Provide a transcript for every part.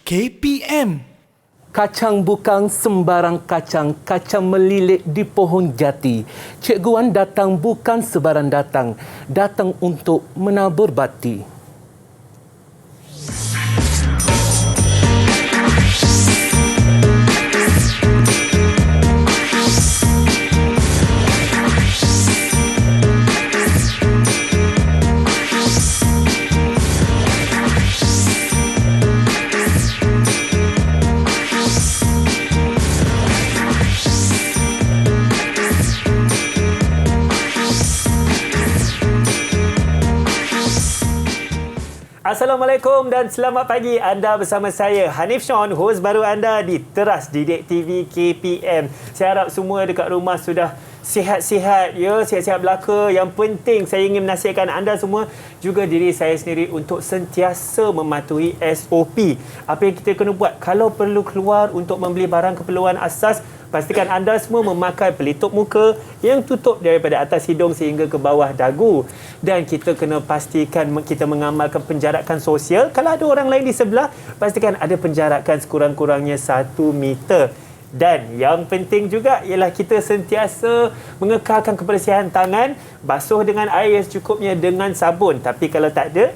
KPM. Kacang bukan sembarang kacang, kacang melilit di pohon jati. Cikgu Wan datang bukan sebarang datang, datang untuk menabur bati. Assalamualaikum dan selamat pagi. Anda bersama saya, Hanif Sean, hos baru anda di Teras Didik TV KPM. Saya harap semua dekat rumah sudah sihat-sihat, ya, sihat-sihat belaka. Yang penting saya ingin menasihatkan anda semua, juga diri saya sendiri, untuk sentiasa mematuhi SOP. Apa yang kita kena buat kalau perlu keluar untuk membeli barang keperluan asas, pastikan anda semua memakai pelitup muka yang tutup daripada atas hidung sehingga ke bawah dagu. Dan kita kena pastikan kita mengamalkan penjarakan sosial. Kalau ada orang lain di sebelah, pastikan ada penjarakan sekurang-kurangnya 1 meter. Dan yang penting juga ialah kita sentiasa mengekalkan kebersihan tangan, basuh dengan air secukupnya dengan sabun. Tapi kalau tak ada,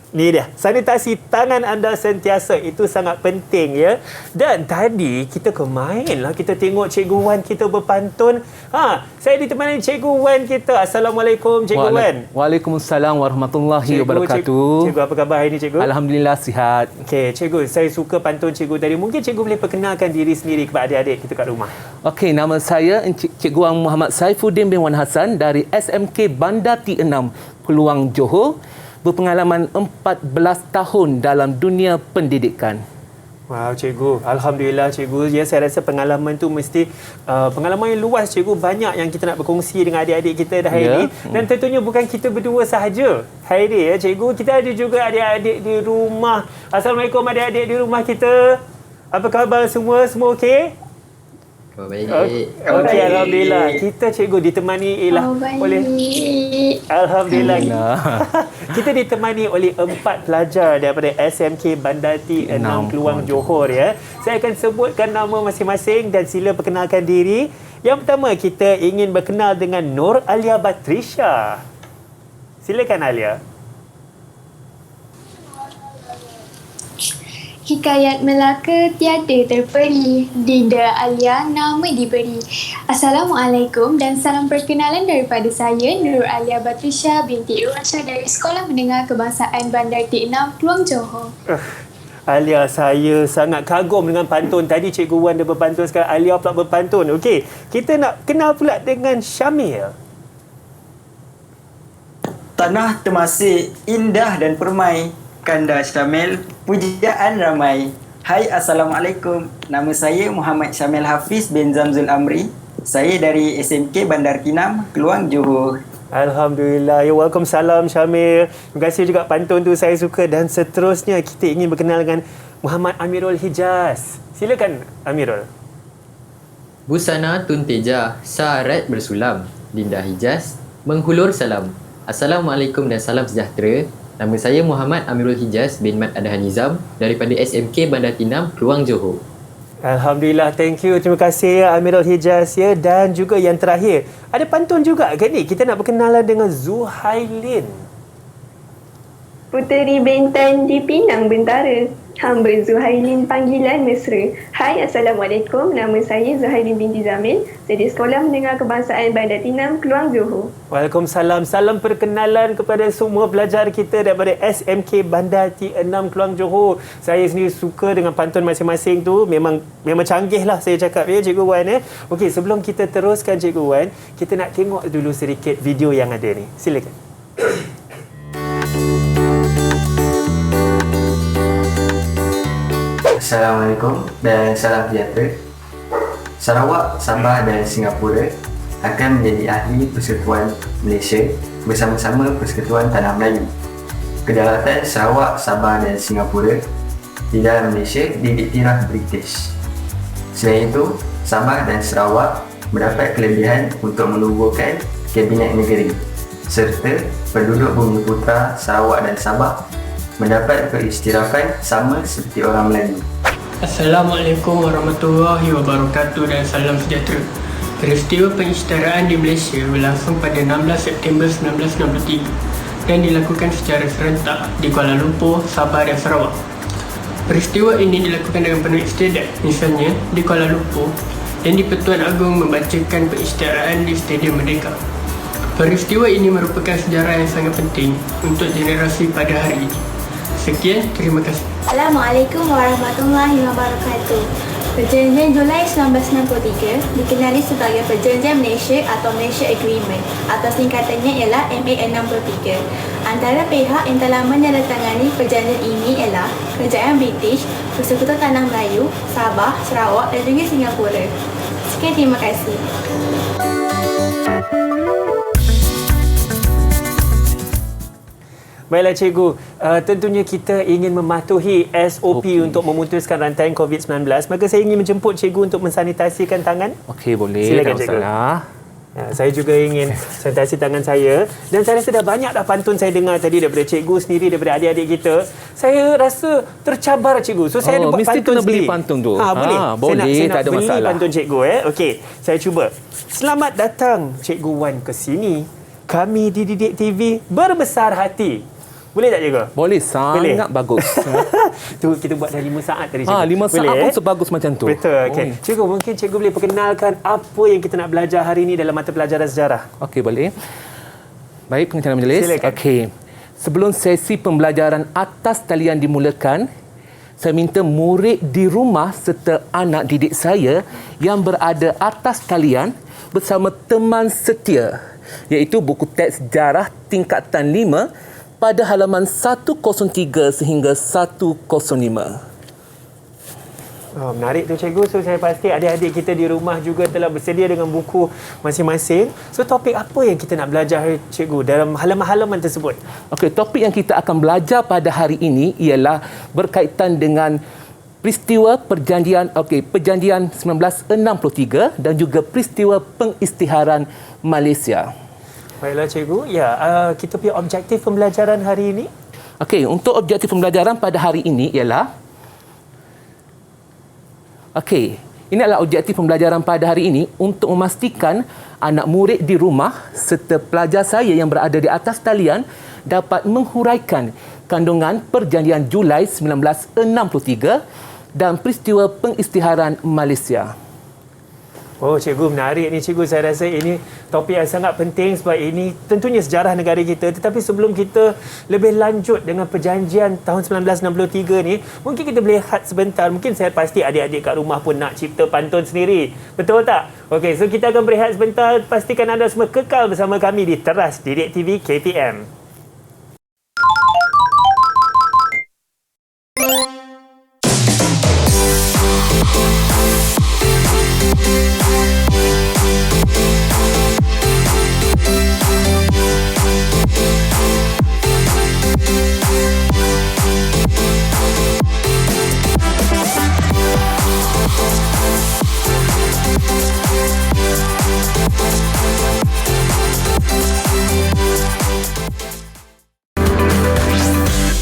ni dia, sanitasi tangan anda sentiasa, itu sangat penting, ya. Dan tadi kita kemainlah, kita tengok Cikgu Wan kita berpantun. Saya ditemani Cikgu Wan kita. Assalamualaikum Cikgu Wan. Waalaikumsalam warahmatullahi wabarakatuh. Cikgu, apa khabar hari ini Cikgu? Alhamdulillah sihat. Okey Cikgu, saya suka pantun Cikgu tadi. Mungkin Cikgu boleh perkenalkan diri sendiri kepada adik-adik kita kat rumah. Okey, nama saya Cikgu Wan Muhammad Saifuddin bin Wan Hassan dari SMK Bandar T6 Peluang Johor. Berpengalaman 14 tahun dalam dunia pendidikan. Wow, Cikgu. Alhamdulillah, Cikgu. Ya, saya rasa pengalaman tu mesti pengalaman yang luas, Cikgu. Banyak yang kita nak berkongsi dengan adik-adik kita dah hari ini. Dan tentunya bukan kita berdua sahaja hari ini, ya, Cikgu. Kita ada juga adik-adik di rumah. Assalamualaikum adik-adik di rumah kita. Apa khabar semua? Semua okey? Baik. Okey, Alhamdulillah. Kita Cikgu ditemani oleh... Alhamdulillah. Kita ditemani oleh 4 pelajar daripada SMK Bandar T6 Keluang Johor, ya. Saya akan sebutkan nama masing-masing dan sila perkenalkan diri. Yang pertama, kita ingin berkenal dengan Nur Alia Batrisha. Silakan Alia. Hikayat Melaka tiada terperi, Dinda Alia nama diberi. Assalamualaikum dan salam perkenalan daripada saya, Nur Alia Batrisha binti Irwansha dari Sekolah Menengah Kebangsaan Bandar T6 Keluang Johor. Alia, saya sangat kagum dengan pantun. Tadi Cikgu Wan dia berpantun, sekarang Alia pula berpantun. Okey, kita nak kenal pula dengan Syamil. Tanah termasih indah dan permai, Kanda Syamil, pujaan ramai. Hai, Assalamualaikum. Nama saya Muhammad Syamil Hafiz bin Zamzul Amri. Saya dari SMK Bandar T6 Keluang Johor. Alhamdulillah. Ya, Waalaikumsalam Syamil. Terima kasih juga pantun tu, saya suka. Dan seterusnya kita ingin berkenal dengan Muhammad Amirul Hijaz. Silakan Amirul. Busana Tun Teja, syarat bersulam. Dinda Hijaz, menghulur salam. Assalamualaikum dan salam sejahtera. Nama saya Muhammad Amirul Hijaz bin Mat Adahan Nizam daripada SMK Bandar T6 Keluang Johor. Alhamdulillah, thank you. Terima kasih ya Amirul Hijaz, ya. Dan juga yang terakhir, ada pantun juga ke ni? Kita nak berkenalan dengan Zuhailin. Puteri Bentan di Pinang Bentara, hamba Zuhailin panggilan mesra. Hai, Assalamualaikum. Nama saya Zuhailin binti Zamil dari Sekolah Menengah Kebangsaan Bandar T6 Keluang Johor. Waalaikumsalam. Salam perkenalan kepada semua pelajar kita daripada SMK Bandar T6 Keluang Johor. Saya sendiri suka dengan pantun masing-masing tu. Memang canggih lah saya cakap, ya Cikgu Wan, ya. Okey, sebelum kita teruskan Cikgu Wan, kita nak tengok dulu sedikit video yang ada ni. Silakan. Assalamualaikum dan salam sejahtera. Sarawak, Sabah dan Singapura akan menjadi ahli Persekutuan Malaysia bersama-sama Persekutuan Tanah Melayu. Kedaulatan Sarawak, Sabah dan Singapura di dalam Malaysia didiktiraf British. Selain itu, Sabah dan Sarawak mendapat kelebihan untuk menubuhkan Kabinet Negeri serta penduduk Bumi Putra Sarawak dan Sabah mendapat peristirafan sama seperti orang Melayu. Assalamualaikum warahmatullahi wabarakatuh dan salam sejahtera. Peristiwa pengisytiharaan di Malaysia berlangsung pada 16 September 1963 dan dilakukan secara serentak di Kuala Lumpur, Sabah dan Sarawak. Peristiwa ini dilakukan dengan penuh istiadat, misalnya di Kuala Lumpur dan di Pertuan Agong membacakan pengisytiharaan di Stadium Merdeka. Peristiwa ini merupakan sejarah yang sangat penting untuk generasi pada hari ini. Sekian, terima kasih. Assalamualaikum warahmatullahi wabarakatuh. Perjanjian Julai 1963 dikenali sebagai Perjanjian Malaysia atau Malaysia Agreement atau singkatannya ialah MA63. Antara pihak yang telah menandatangani perjanjian ini ialah Kerajaan British, Persekutuan Tanah Melayu, Sabah, Sarawak dan juga Singapura. Sekian, terima kasih. Baiklah cikgu, tentunya kita ingin mematuhi SOP untuk memutuskan rantaian COVID-19. Maka saya ingin menjemput cikgu untuk mensanitasikan tangan. Okey, boleh. Silakan, Tak cikgu. masalah. Ya, saya juga ingin sanitasi tangan saya. Dan saya rasa dah banyak dah pantun saya dengar tadi daripada cikgu sendiri, daripada adik-adik kita. Saya rasa tercabar cikgu. So saya ada buat mesti pantun kena beli sendiri. pantun tu. Boleh. Boleh, saya nak tak ada beli masalah. pantun cikgu. Okey, saya cuba. Selamat datang Cikgu Wan ke sini. Kami di Didik TV berbesar hati. Boleh tak cikgu? Boleh, sangat bagus. Tu kita buat dah 5 saat tadi cikgu. 5 saat pun sebagus macam tu. Betul. Okay. Cikgu, mungkin cikgu boleh perkenalkan apa yang kita nak belajar hari ini dalam mata pelajaran sejarah. Okey, boleh. Baik, pengacara majlis. Silakan. Okey. Sebelum sesi pembelajaran atas talian dimulakan, saya minta murid di rumah serta anak didik saya yang berada atas talian bersama teman setia, iaitu buku teks sejarah tingkatan 5 pada halaman 103 sehingga 105. Oh, menarik tu cikgu. So saya pasti adik-adik kita di rumah juga telah bersedia dengan buku masing-masing. So topik apa yang kita nak belajar cikgu dalam halaman-halaman tersebut? Okey, topik yang kita akan belajar pada hari ini ialah berkaitan dengan peristiwa perjanjian Perjanjian 1963 dan juga peristiwa pengisytiharan Malaysia. Baiklah cikgu. Ya, kita punya objektif pembelajaran hari ini. Okey, untuk objektif pembelajaran pada hari ini ialah ini adalah objektif pembelajaran pada hari ini untuk memastikan anak murid di rumah serta pelajar saya yang berada di atas talian dapat menghuraikan kandungan Perjanjian Julai 1963 dan peristiwa pengisytiharan Malaysia. Oh cikgu, menarik ni cikgu. Saya rasa ini topik yang sangat penting sebab ini tentunya sejarah negara kita. Tetapi sebelum kita lebih lanjut dengan perjanjian tahun 1963 ni, mungkin kita boleh lihat sebentar. Mungkin saya pasti adik-adik kat rumah pun nak cipta pantun sendiri. Betul tak? Okey, so kita akan berehat sebentar. Pastikan anda semua kekal bersama kami di Teras Didik TV KPM.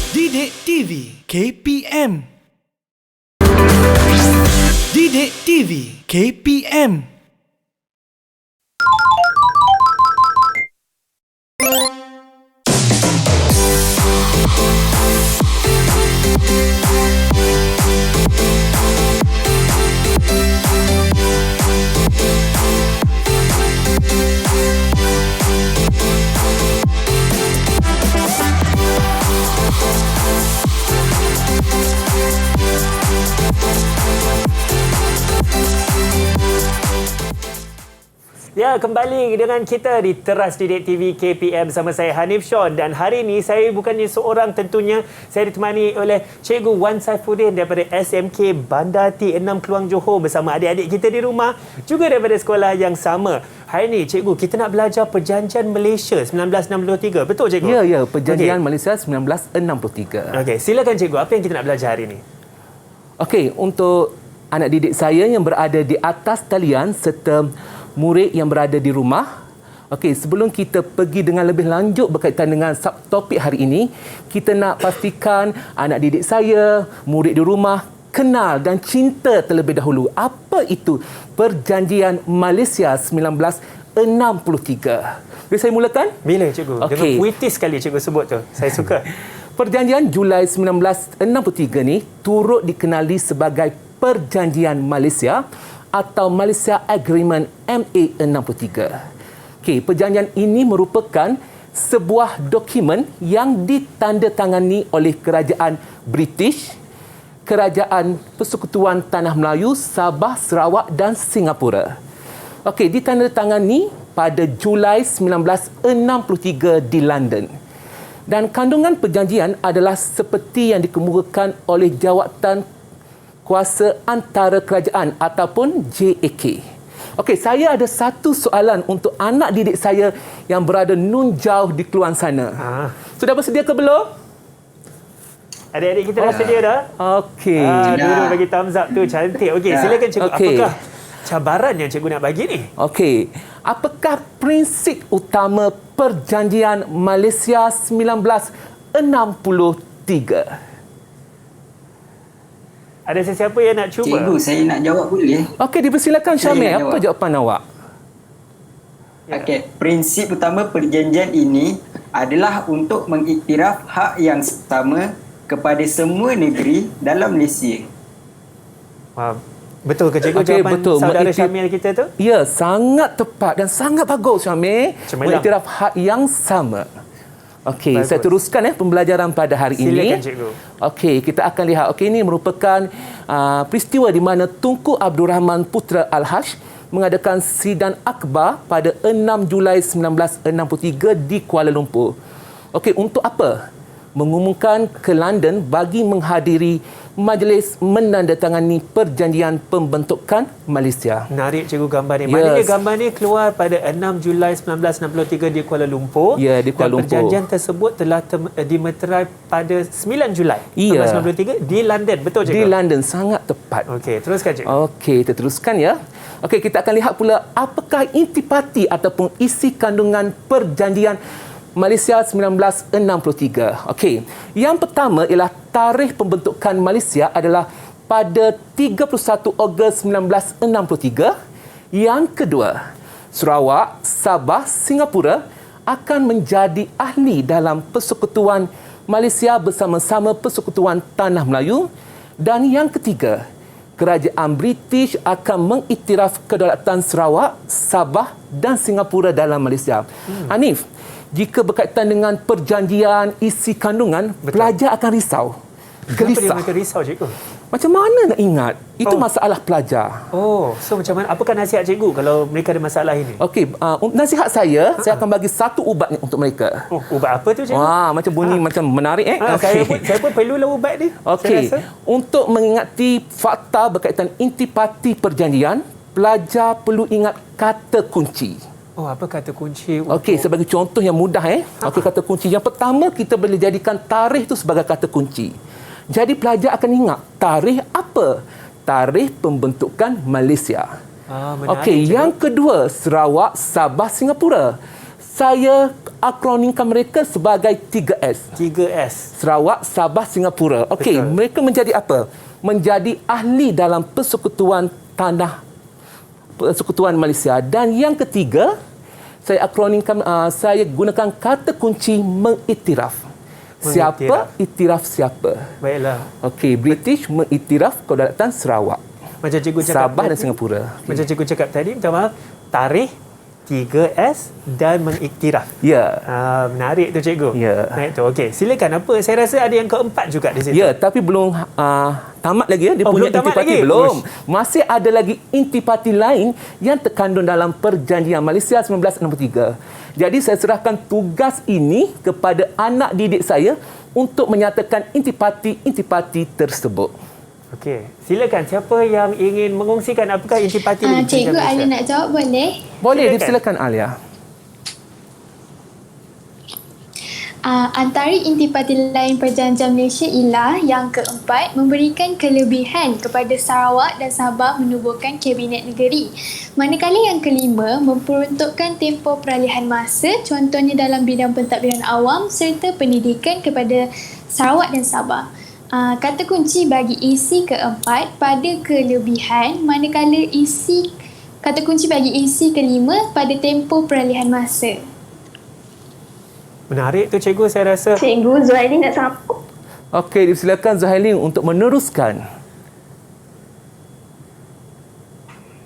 Didik TV KPM. Didik TV KPM. Ya, kembali dengan kita di Teras Didik TV KPM bersama saya Hanif Sean, dan hari ini saya bukannya seorang, tentunya saya ditemani oleh Cikgu Wan Saifuddin daripada SMK Bandar T6 Keluang Johor bersama adik-adik kita di rumah juga daripada sekolah yang sama. Hari ini cikgu, kita nak belajar Perjanjian Malaysia 1963. Betul cikgu? Ya, Perjanjian Malaysia 1963. Okey, silakan cikgu, apa yang kita nak belajar hari ini? Okey, untuk anak didik saya yang berada di atas talian serta murid yang berada di rumah, Okey, sebelum kita pergi dengan lebih lanjut berkaitan dengan subtopik hari ini, kita nak pastikan anak didik saya, murid di rumah kenal dan cinta terlebih dahulu. Apa itu Perjanjian Malaysia 1963? Boleh saya mulakan? Bila cikgu? Okey. Dengan puitis sekali cikgu sebut tu. Saya suka. Perjanjian Julai 1963 ni turut dikenali sebagai Perjanjian Malaysia atau Malaysia Agreement MA63. Okey, perjanjian ini merupakan sebuah dokumen yang ditandatangani oleh Kerajaan British, Kerajaan Persekutuan Tanah Melayu, Sabah, Sarawak dan Singapura. Okey, ditandatangani pada Julai 1963 di London. Dan kandungan perjanjian adalah seperti yang dikemukakan oleh Jawatan Kuasa Antara Kerajaan ataupun JAK. Okey, saya ada satu soalan untuk anak didik saya yang berada nun jauh di keluar sana. Sudah bersedia ke belum? Adik-adik kita dah sedia dah? Okey. Dulu bagi thumbs up tu cantik. Okey, silakan cikgu. Okey. Apakah cabaran yang cikgu nak bagi ni? Okey. Apakah prinsip utama Perjanjian Malaysia 1963? Ada sesiapa yang nak cuba? Cikgu, saya nak jawab boleh? Okey, dipersilakan Syamil. Saya nak Apa jawapan awak? Okey, prinsip utama perjanjian ini adalah untuk mengiktiraf hak yang sama kepada semua negeri dalam Malaysia. Betul ke cikgu jawapan saudara Syamil kita tu? Ya, sangat tepat dan sangat bagus Syamil. Mengiktiraf hak yang sama. Okey, saya teruskan pembelajaran pada hari ini. Silakan cikgu. Okey, kita akan lihat. Okey, ini merupakan peristiwa di mana Tunku Abdul Rahman Putra Al-Haj mengadakan sidang akbar pada 6 Julai 1963 di Kuala Lumpur. Okey, untuk apa? Mengumumkan ke London bagi menghadiri majlis menandatangani perjanjian pembentukan Malaysia. Menarik cikgu gambar ni. Maknanya gambar ni keluar pada 6 Julai 1963 di Kuala Lumpur. Ya, di Kuala Lumpur. Dan perjanjian tersebut telah dimeterai pada 9 Julai 1993 di London. Betul cikgu? Di London, sangat tepat. Okey, teruskan cikgu. Okey, kita teruskan ya. Okey, kita akan lihat pula apakah intipati ataupun isi kandungan perjanjian Malaysia 1963. Okey, yang pertama ialah tarikh pembentukan Malaysia adalah pada 31 Ogos 1963. Yang kedua, Sarawak, Sabah, Singapura akan menjadi ahli dalam Persekutuan Malaysia bersama-sama Persekutuan Tanah Melayu. Dan yang ketiga, Kerajaan British akan mengiktiraf kedaulatan Sarawak, Sabah dan Singapura dalam Malaysia. Hanif, jika berkaitan dengan perjanjian isi kandungan, pelajar akan risau. Kenapa dia mereka risau, cikgu? Macam mana nak ingat? Itu masalah pelajar. So macam mana? Apakah nasihat cikgu kalau mereka ada masalah ini? Okey, nasihat saya akan bagi satu ubat untuk mereka. Ubat apa tu, cikgu? Macam bunyi macam menarik Okay. Saya pun perlulah ubat ni. Okey, untuk mengingati fakta berkaitan intipati perjanjian, pelajar perlu ingat kata kunci. Apa kata kunci? Okey, sebagai contoh yang mudah Okey, kata kunci. Yang pertama, kita boleh jadikan tarikh itu sebagai kata kunci. Jadi pelajar akan ingat tarikh apa? Tarikh pembentukan Malaysia. Okey, yang kedua, Sarawak, Sabah, Singapura. Saya akronimkan mereka sebagai 3S. 3S. Sarawak, Sabah, Singapura. Okey, mereka menjadi apa? Menjadi ahli dalam Persekutuan Malaysia. Dan yang ketiga, saya akronimkan, saya gunakan kata kunci mengiktiraf. Siapa iktiraf siapa? Baiklah. Okey, British mengiktiraf kedaulatan Sarawak, macam cikgu cakap Sabah dan Singapura. Macam cikgu cakap tadi, minta maaf, tarikh 3S dan mengiktiraf. Ya. Menarik tu cikgu. Ya. Naik tu. Okey, silakan. Apa? Saya rasa ada yang keempat juga di situ. Ya, tapi belum tamat lagi Dia punya intipati belum. Masih ada lagi intipati lain yang terkandung dalam Perjanjian Malaysia 1963. Jadi saya serahkan tugas ini kepada anak didik saya untuk menyatakan intipati tersebut. Okey, silakan. Siapa yang ingin mengongsikan apakah intipati ini? Cikgu Alia nak jawab boleh? Boleh, silakan Alia. Antara intipati lain Perjanjian Malaysia ialah yang keempat, memberikan kelebihan kepada Sarawak dan Sabah menubuhkan Kabinet Negeri. Manakala yang kelima, memperuntukkan tempoh peralihan masa, contohnya dalam bidang pentadbiran awam serta pendidikan kepada Sarawak dan Sabah. Kata kunci bagi isi keempat pada kelebihan, manakala kata kunci bagi isi kelima pada tempoh peralihan masa. Menarik tu cikgu, saya rasa. Cikgu Zuhaili nak sambung. Okey, silakan Zuhaili untuk meneruskan.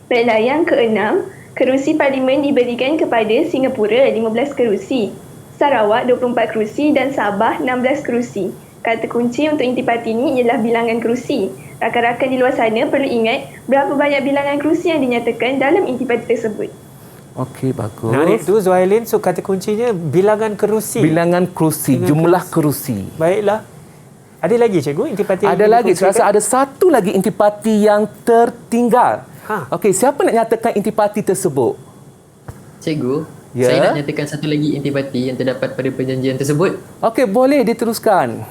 Baiklah, yang keenam, kerusi parlimen diberikan kepada Singapura 15 kerusi, Sarawak 24 kerusi dan Sabah 16 kerusi. Kata kunci untuk intipati ini ialah bilangan kerusi. Rakan-rakan di luar sana perlu ingat berapa banyak bilangan kerusi yang dinyatakan dalam intipati tersebut. Okey, bagus. Menarik tu Zuhailin. So kata kuncinya bilangan kerusi. Bilangan kerusi, jumlah kerusi. Baiklah. Ada lagi cikgu intipati? Ada lagi. Saya rasa ada satu lagi intipati yang tertinggal. Okey, siapa nak nyatakan intipati tersebut? Cikgu, Ya? saya nak nyatakan satu lagi intipati yang terdapat pada perjanjian tersebut. Okey, boleh diteruskan.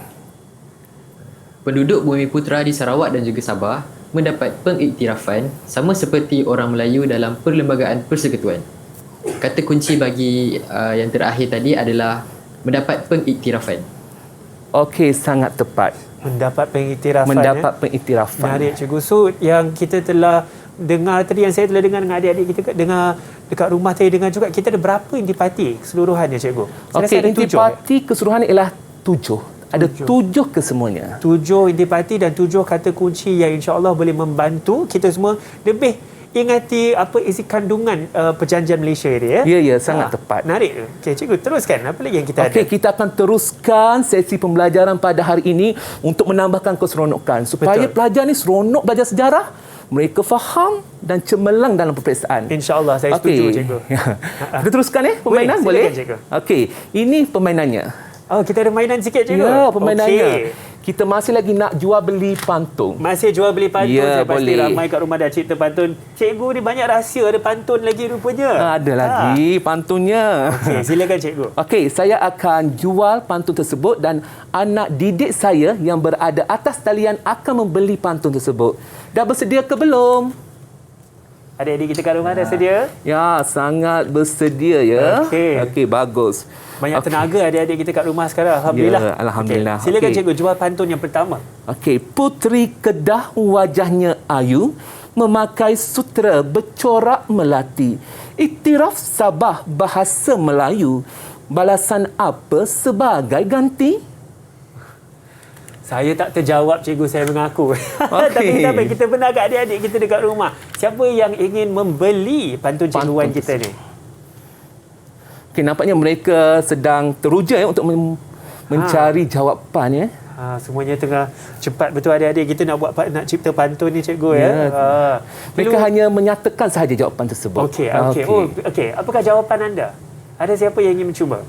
Penduduk Bumiputera di Sarawak dan juga Sabah mendapat pengiktirafan sama seperti orang Melayu dalam Perlembagaan Persekutuan. Kata kunci bagi yang terakhir tadi adalah mendapat pengiktirafan. Okey, sangat tepat. Mendapat pengiktirafan. Mendapat pengiktirafan. Menarik cikgu. So yang kita telah dengar tadi, yang saya telah dengar dengan adik-adik kita dengar dekat rumah tadi, dengar juga, kita ada berapa intipati keseluruhannya cikgu? Okey, intipati keseluruhan ialah 7. Ada 7 kesemuanya. 7 intipati dan 7 kata kunci yang insya-Allah boleh membantu kita semua lebih ingati apa isi kandungan Perjanjian Malaysia ini ya. Ya, sangat tepat. Menarik. Okey, cikgu teruskan. Apa lagi yang kita ada? Okey, kita akan teruskan sesi pembelajaran pada hari ini untuk menambahkan keseronokan supaya pelajar ni seronok belajar sejarah, mereka faham dan cemerlang dalam peperiksaan. InsyaAllah, saya setuju cikgu. Kita teruskan permainan boleh? Silakan, cikgu. Okey, ini permainannya. Oh, kita ada mainan sikit cikgu? Ya, permainannya. Okey. Kita masih lagi nak jual beli pantun. Masih jual beli pantun. Ya, saya pasti boleh. ramai kat rumah dah cipta pantun. Cikgu ni banyak rahsia ada pantun lagi rupanya. Ada lagi pantunnya. Okey, silakan cikgu. Okey, saya akan jual pantun tersebut dan anak didik saya yang berada atas talian akan membeli pantun tersebut. Dah bersedia ke belum? Adik-adik kita kat rumah dah sedia? Ya, sangat bersedia ya. Okey, bagus. Banyak tenaga adik-adik kita kat rumah sekarang. Alhamdulillah. Ya, alhamdulillah. Okay. Silakan cikgu jual pantun yang pertama. Okey, Puteri Kedah wajahnya ayu, memakai sutera bercorak melati. Iktiraf Sabah bahasa Melayu, balasan apa sebagai ganti? Saya tak terjawab cikgu, saya mengaku. Tapi kita pernah kat adik-adik kita dekat rumah. Siapa yang ingin membeli pantun cikguan kita ni? Okay, nampaknya mereka sedang teruja untuk mencari jawapan. Semuanya tengah cepat betul adik-adik kita nak cipta pantun ni cikgu ya. Mereka hanya menyatakan sahaja jawapan tersebut. Okey. Apakah jawapan anda? Ada siapa yang ingin mencuba?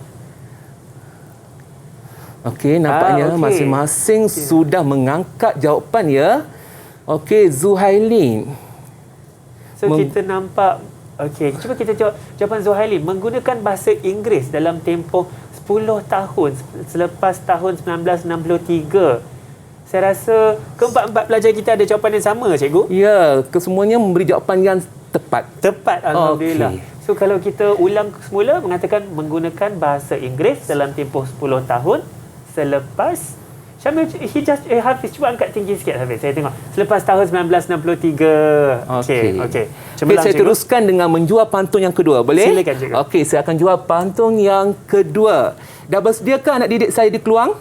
Okey, nampaknya masing-masing sudah mengangkat jawapan ya. Okey, Zuhailin. So kita nampak. Okey, cuba kita jawab jawapan Zuhailin menggunakan bahasa Inggeris dalam tempoh 10 tahun selepas tahun 1963. Saya rasa keempat-empat pelajar kita ada jawapan yang sama, cikgu. Ya, kesemuanya memberi jawapan yang tepat. Tepat, alhamdulillah. So kalau kita ulang semula mengatakan menggunakan bahasa Inggeris dalam tempoh 10 tahun selepas Syamil Hijaz Hafiz, cuba angkat tinggi sikit Hafiz. Saya tengok. Selepas tahun 1963. Okey. Saya teruskan dengan menjual pantun yang kedua. Boleh? Silakan, cikgu. Okey, saya akan jual pantun yang kedua. Dah bersediakah anak didik saya di Keluang?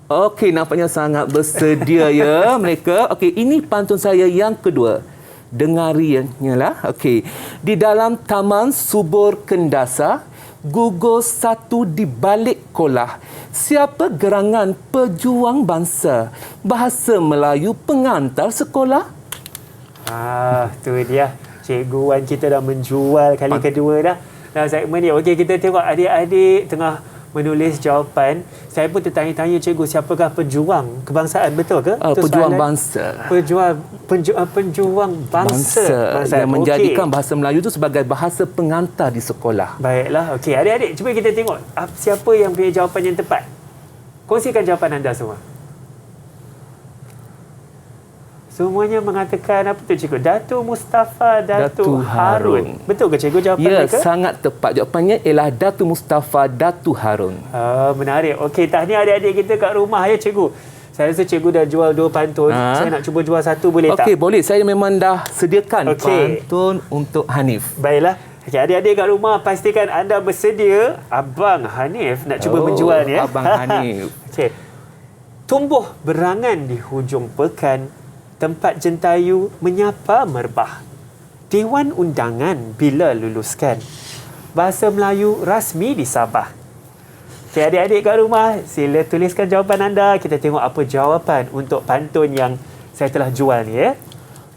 Okey, nampaknya sangat bersedia ya mereka. Okey, ini pantun saya yang kedua. Dengarinya lah. Okey. Di dalam taman subur Kendasa, gugur satu di balik kolah. Siapa gerangan pejuang bangsa? Bahasa Melayu pengantar sekolah. Tu dia. Cikgu Wan kita dah menjual kali kedua dah. Dalam segmen ni. Okey, kita tengok adik-adik tengah menulis jawapan. Saya pun tertanya-tanya cikgu, siapakah pejuang kebangsaan, betul ke? Itu Pejuang soalan. bangsa. Pejuang bangsa. Yang menjadikan bahasa Melayu itu sebagai bahasa pengantar di sekolah. Baiklah, okey. Adik-adik, cuba kita tengok siapa yang punya jawapan yang tepat. Kongsikan jawapan anda semua. Semuanya mengatakan apa tu cikgu? Datuk Mustafa Datuk Harun. Betul ke cikgu jawapan mereka? Ya, sangat tepat. Jawapannya ialah Datuk Mustafa Datuk Harun. Menarik. Okey, tahniah adik-adik kita kat rumah ya cikgu. Saya rasa cikgu dah jual 2 pantun. Saya nak cuba jual 1, boleh tak? Okey, boleh. Saya memang dah sediakan pantun untuk Hanif. Baiklah. Okey, adik-adik kat rumah, pastikan anda bersedia. Abang Hanif nak cuba menjual ya. Abang Hanif. Okey. Tumbuh berangan di hujung pekan, tempat jentayu menyapa merbah. Dewan undangan bila luluskan. Bahasa Melayu rasmi di Sabah. Okay, adik-adik kat rumah, sila tuliskan jawapan anda. Kita tengok apa jawapan untuk pantun yang saya telah jual ni ya.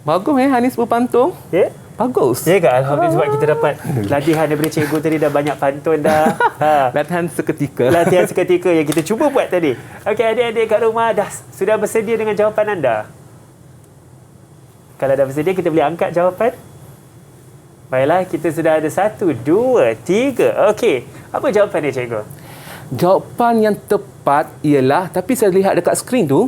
Bagus Hanif berpantun. Ya. Bagus. Ya ke? Alhamdulillah, sebab kita dapat latihan daripada cikgu tadi, dah banyak pantun dah. Latihan seketika. Latihan seketika yang kita cuba buat tadi. Okey, adik-adik kat rumah sudah bersedia dengan jawapan anda? Kalau dah bersedia, kita boleh angkat jawapan. Baiklah, kita sudah ada 1, 2, 3. Okey, apa jawapan dia cikgu? Jawapan yang tepat ialah, tapi saya lihat dekat skrin tu,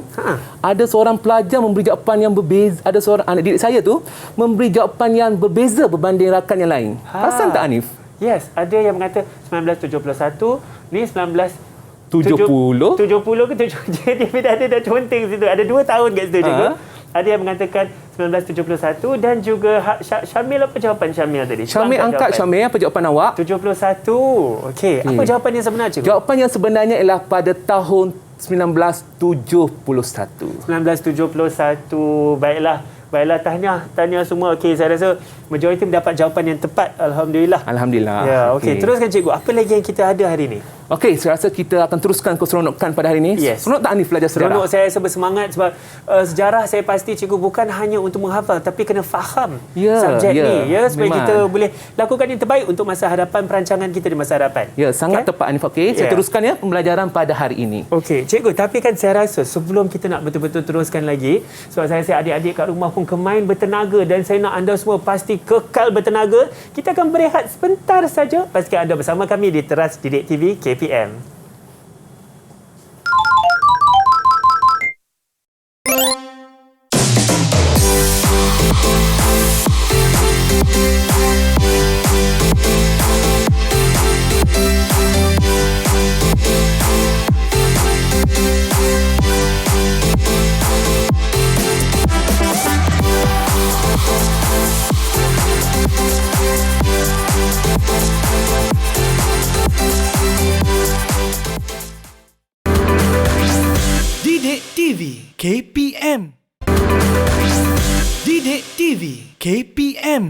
ada seorang pelajar memberi jawapan yang berbeza. Ada seorang anak didik saya tu memberi jawapan yang berbeza berbanding rakan yang lain. Perasan tak Hanif? Yes, ada yang mengata 1971, ni 1970 ke 70. Dia dah conteng situ. Ada 2 tahun kat situ cikgu. Ada yang mengatakan 1971 dan juga Syamil, apa jawapan Syamil tadi? Syamil angkat Syamil, apa jawapan awak? 71. Okey. Apa jawapan yang sebenar cikgu? Jawapan yang sebenarnya ialah pada tahun 1971. 1971. Baiklah, tahniah semua. Okey, saya rasa majoriti mendapat jawapan yang tepat. Alhamdulillah. Alhamdulillah. Ya, okey. Teruskan cikgu. Apa lagi yang kita ada hari ini? Okey, saya rasa kita akan teruskan keseronokan pada hari ini. Yes. Seronok tak Hanif belajar sejarah? Seronok, saya rasa bersemangat sebab sejarah saya pasti cikgu bukan hanya untuk menghafal, tapi kena faham subjek ni ya, supaya memang. kita boleh lakukan yang terbaik untuk masa hadapan, perancangan kita di masa hadapan. Ya, sangat tepat Hanif. Okey, saya teruskan ya pembelajaran pada hari ini. Okey, cikgu, tapi kan saya rasa sebelum kita nak betul-betul teruskan lagi, sebab saya rasa adik-adik kat rumah pun kemain bertenaga dan saya nak anda semua pasti kekal bertenaga. Kita akan berehat sebentar saja. Pastikan anda bersama kami di Teras Didik TV KPM. Didik TV KPM. Didik TV KPM.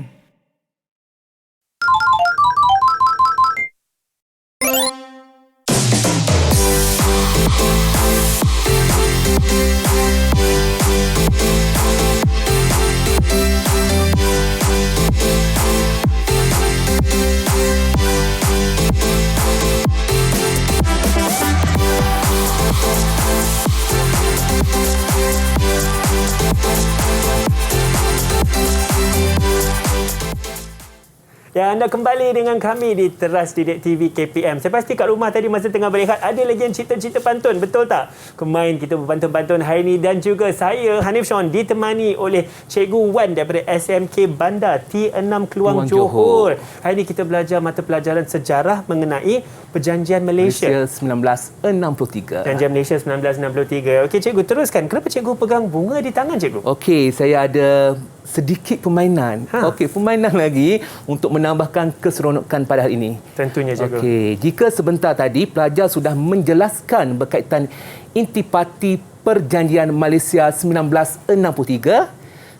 Ya, anda kembali dengan kami di Teras Didik TV KPM. Saya pasti kat rumah tadi masa tengah berehat ada lagi yang cerita-cerita pantun, betul tak? Kemain kita berpantun-pantun hari ini dan juga saya Hanif Sean ditemani oleh Cikgu Wan daripada SMK Bandar T6 Keluang Johor. Hari ini kita belajar mata pelajaran sejarah mengenai Perjanjian Malaysia 1963. Perjanjian Malaysia 1963. Okey cikgu, teruskan. Kenapa cikgu pegang bunga di tangan cikgu? Okey, saya ada sedikit permainan. Okey, permainan lagi untuk menambahkan keseronokan pada hari ini. Tentunya cikgu. Okey, jika sebentar tadi pelajar sudah menjelaskan berkaitan intipati Perjanjian Malaysia 1963,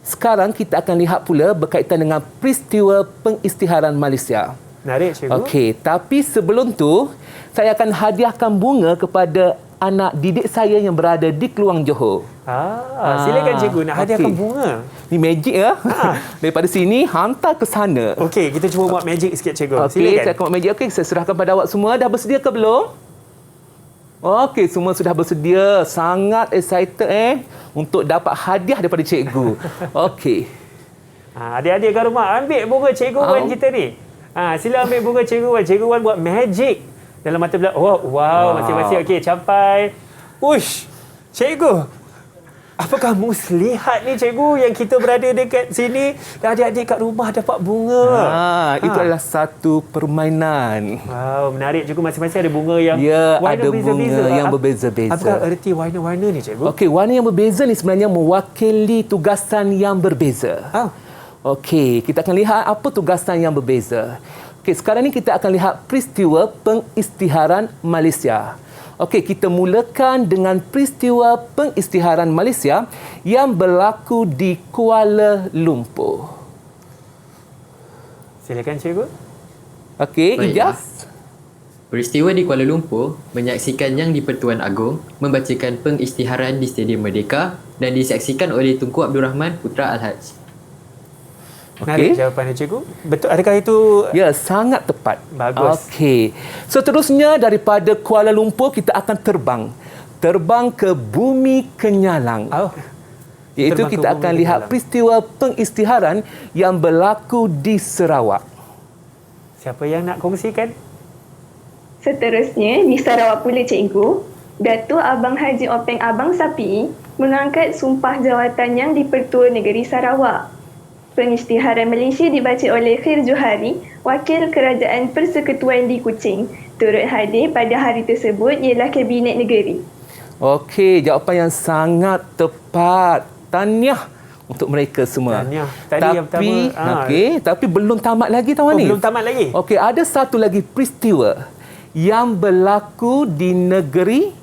sekarang kita akan lihat pula berkaitan dengan peristiwa pengisytiharan Malaysia. Menarik cikgu. Okey, tapi sebelum tu saya akan hadiahkan bunga kepada anak didik saya yang berada di Keluang Johor. Silakan cikgu nak hadiahkan bunga. Ni magic ya. Daripada sini hantar ke sana. Okey, kita cuba buat magic sikit cikgu. Okey, Silakan. saya akan buat magic. Okey, saya serahkan pada awak semua. Dah bersedia ke belum? Okey, semua sudah bersedia. Sangat excited untuk dapat hadiah daripada cikgu. Okey. Adik-adik kat rumah, ambil bunga Cikgu Wan kita ni. Sila ambil bunga Cikgu Wan. Cikgu Wan buat magic dalam mata pelajar. Wow. Masing-masing. Okey, capai. Uish, Cikgu. Apakah muslihat ni cikgu yang kita berada dekat sini dan adik-adik kat rumah dapat bunga? Itu adalah satu permainan. Wow, menarik cikgu. Masing-masing ada bunga yang warna ada bunga yang berbeza-beza. Apakah erti warna-warna ni cikgu? Okey, warna yang berbeza ni sebenarnya mewakili tugasan yang berbeza. Okey, kita akan lihat apa tugasan yang berbeza. Okey, sekarang ni kita akan lihat peristiwa pengisytiharan Malaysia. Okey, kita mulakan dengan peristiwa pengisytiharan Malaysia yang berlaku di Kuala Lumpur. Silakan cikgu. Okey, Ijaz. Peristiwa di Kuala Lumpur menyaksikan Yang di-Pertuan Agong membacakan pengisytiharan di Stadium Merdeka dan disaksikan oleh Tunku Abdul Rahman Putra Al-Haj. Menarik jawapannya cikgu. Betul, adakah itu? Ya, sangat tepat. Bagus. Okey. Seterusnya daripada Kuala Lumpur kita akan terbang ke Bumi Kenyalang. Iaitu kita akan lihat peristiwa pengisytiharan yang berlaku di Sarawak. Siapa yang nak kongsikan? Seterusnya di Sarawak pula cikgu, Datuk Abang Haji Openg Abang Sapi mengangkat sumpah jawatan Yang di-Pertua Negeri Sarawak. Pengisytiharan Malaysia dibaca oleh Khair Johari, Wakil Kerajaan Persekutuan di Kuching. Turut hadir pada hari tersebut ialah Kabinet Negeri. Okey, jawapan yang sangat tepat. Tahniah untuk mereka semua. Tahniah. Tadi yang pertama. Tapi belum tamat lagi tahu ni. Belum tamat lagi. Okey, ada satu lagi peristiwa yang berlaku di negeri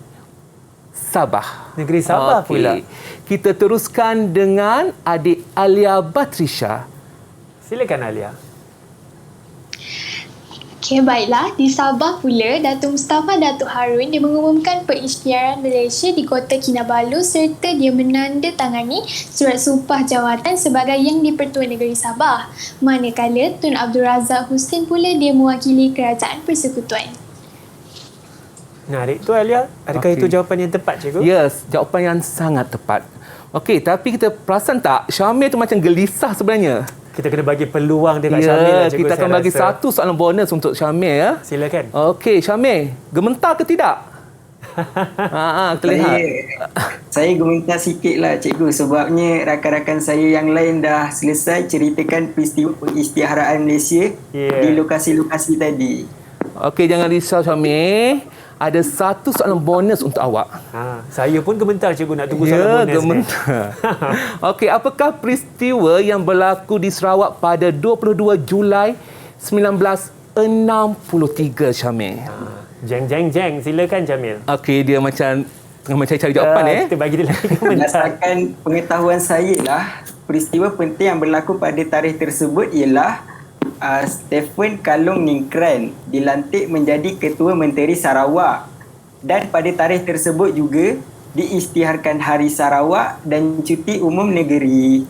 Sabah. Negeri Sabah pula. Kita teruskan dengan adik Alia Batrisha. Silakan Alia. Okey, baiklah. Di Sabah pula, Datuk Mustafa Datuk Harun dia mengumumkan pengisytiharan Malaysia di Kota Kinabalu serta dia menandatangani surat sumpah jawatan sebagai Yang di-Pertua Negeri Sabah. Manakala Tun Abdul Razak Husin pula dia mewakili Kerajaan Persekutuan. Menarik tu Alia. Adakah itu jawapan yang tepat cikgu? Yes, jawapan yang sangat tepat. Okey, tapi kita perasan tak Syamil tu macam gelisah sebenarnya. Kita kena bagi peluang dekat Syamil lah cikgu. Kita akan bagi satu soalan bonus untuk Syamil ya. Silakan. Okey, Syamil, gementar ke tidak? Kita lihat. Saya gementar sikit lah cikgu sebabnya rakan-rakan saya yang lain dah selesai ceritakan peristiwa pengisytiharaan Malaysia di lokasi-lokasi tadi. Okey, jangan risau Syamil. Ada satu soalan bonus untuk awak. Saya pun gementar cikgu nak tunggu soalan bonus. Gementar. Okey, apakah peristiwa yang berlaku di Sarawak pada 22 Julai 1963 Syamil? Jeng. Silakan Jamil. Okey, dia macam tengah mencari jawapan Kita bagi dia lagi komentar. Berdasarkan pengetahuan saya lah, peristiwa penting yang berlaku pada tarikh tersebut ialah Stephen Kalong Ningkran dilantik menjadi Ketua Menteri Sarawak dan pada tarikh tersebut juga diisytiharkan Hari Sarawak dan Cuti Umum Negeri.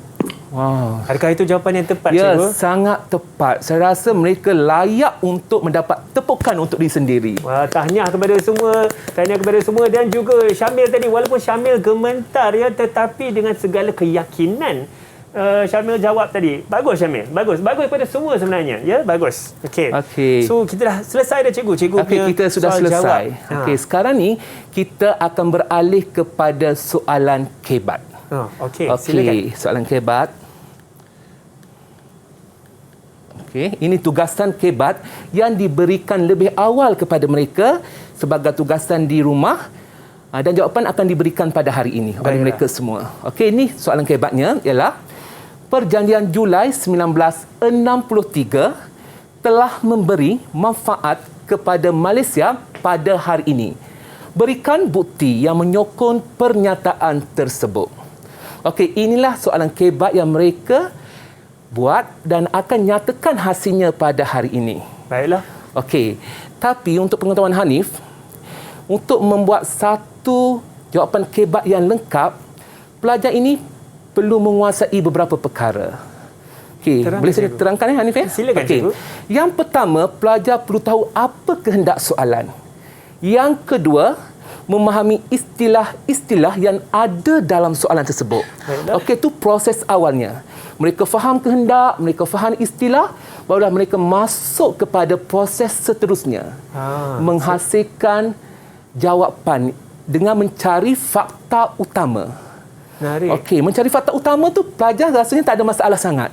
Wow. Adakah itu jawapan yang tepat Ya, cikgu? sangat tepat. Saya rasa mereka layak untuk mendapat tepukan untuk diri sendiri. Wah, tahniah kepada semua. Tahniah kepada semua dan juga Syamil tadi. Walaupun Syamil gementar ya, tetapi dengan segala keyakinan Syamil jawab tadi. Bagus Syamil. Bagus kepada semua sebenarnya. Ya, bagus. Okey. So kita dah selesai dah cikgu. Okey, kita sudah selesai. Okey, sekarang ni kita akan beralih kepada soalan kebat. Okey, silakan. Soalan kebat. Okey, ini tugasan kebat yang diberikan lebih awal kepada mereka sebagai tugasan di rumah dan jawapan akan diberikan pada hari ini oleh mereka semua. Okey, ini soalan kebatnya ialah Perjanjian Julai 1963 telah memberi manfaat kepada Malaysia pada hari ini. Berikan bukti yang menyokong pernyataan tersebut. Okey, inilah soalan kebat yang mereka buat dan akan nyatakan hasilnya pada hari ini. Baiklah. Okey, tapi untuk pengetahuan Hanif, untuk membuat satu jawapan kebat yang lengkap, pelajar ini perlu menguasai beberapa perkara. Okey, boleh saya terangkan Hanif ya? Silakan cikgu. Yang pertama, pelajar perlu tahu apa kehendak soalan. Yang kedua, memahami istilah-istilah yang ada dalam soalan tersebut. Okey, itu proses awalnya. Mereka faham kehendak, mereka faham istilah, barulah mereka masuk kepada proses seterusnya. Menghasilkan jawapan dengan mencari fakta utama. Okey, mencari fakta utama tu pelajar rasanya tak ada masalah sangat.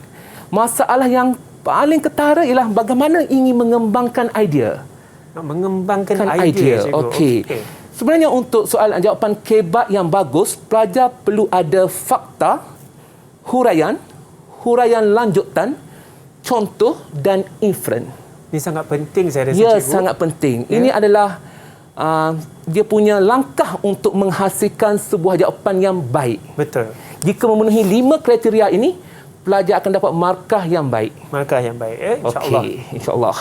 Masalah yang paling ketara ialah bagaimana ingin mengembangkan idea. Mengembangkan idea. Okey. Sebenarnya untuk soalan jawapan kebat yang bagus, pelajar perlu ada fakta, huraian lanjutan, contoh dan inferen. Ini sangat penting saya rasa, ya, cikgu. sangat penting. Ini adalah dia punya langkah untuk menghasilkan sebuah jawapan yang baik. Betul. Jika memenuhi 5 kriteria ini, pelajar akan dapat markah yang baik. Markah yang baik, insya-Allah. Okey, insya-Allah.